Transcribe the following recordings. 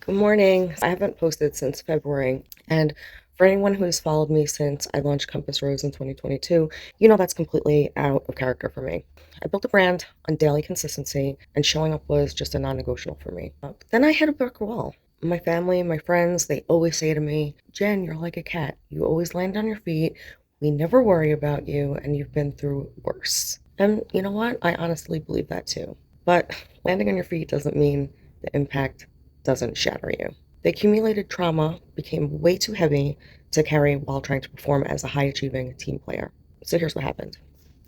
Good morning. I haven't posted since February, and for anyone who's followed me since I launched Compass Rose in 2022, you know that's completely out of character for me. I built a brand on daily consistency, and showing up was just a non-negotiable for me. But then I hit a brick wall. My family, my friends, they always say to me, Jen, you're like a cat. You always land on your feet. We never worry about you, and you've been through worse. And you know what? I honestly believe that too. But landing on your feet doesn't mean the impact doesn't shatter you. The accumulated trauma became way too heavy to carry while trying to perform as a high-achieving team player. So here's what happened.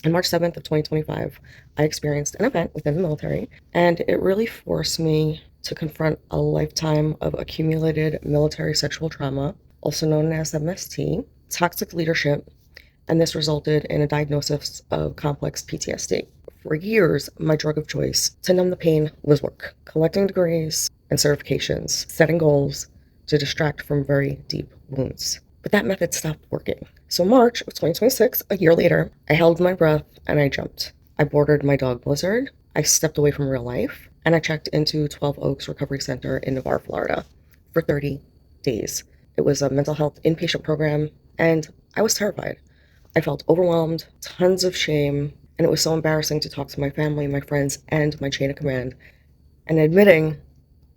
On March 7th of 2025, I experienced an event within the military, and it really forced me to confront a lifetime of accumulated military sexual trauma, also known as MST, toxic leadership, and this resulted in a diagnosis of complex PTSD. For years, my drug of choice to numb the pain was work, collecting degrees and certifications, setting goals to distract from very deep wounds. But that method stopped working. So March of 2026, a year later, I held my breath and I jumped. I boarded my dog Blizzard, I stepped away from real life, and I checked into 12 Oaks Recovery Center in Navarre, Florida for 30 days. It was a mental health inpatient program, and I was terrified. I felt overwhelmed, tons of shame, and it was so embarrassing to talk to my family, my friends, and my chain of command, and admitting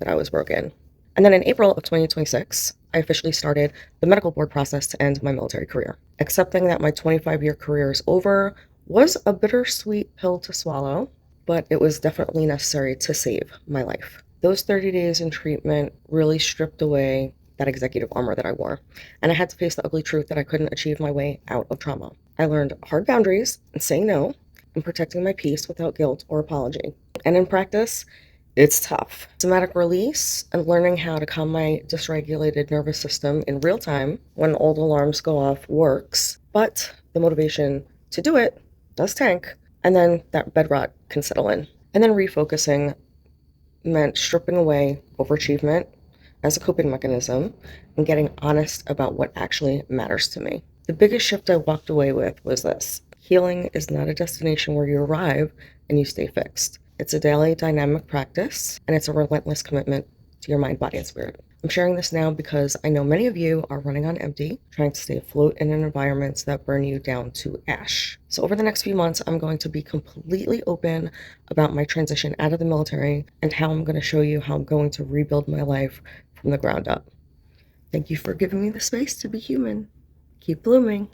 that I was broken. And then in April of 2026, I officially started the medical board process to end my military career. Accepting that my 25-year career is over was a bittersweet pill to swallow, but it was definitely necessary to save my life. Those 30 days in treatment really stripped away that executive armor that I wore, and I had to face the ugly truth that I couldn't achieve my way out of trauma. I learned hard boundaries and saying no and protecting my peace without guilt or apology. And in practice, it's tough. Somatic release and learning how to calm my dysregulated nervous system in real time when old alarms go off works, but the motivation to do it does tank, and then that bed rot can settle in. And then refocusing meant stripping away overachievement as a coping mechanism and getting honest about what actually matters to me. The biggest shift I walked away with was this: healing is not a destination where you arrive and you stay fixed. It's a daily dynamic practice, and it's a relentless commitment to your mind, body, and spirit. I'm sharing this now because I know many of you are running on empty, trying to stay afloat in environments that burn you down to ash. So over the next few months, I'm going to be completely open about my transition out of the military and how I'm going to show you how I'm going to rebuild my life from the ground up. Thank you for giving me the space to be human. Keep blooming.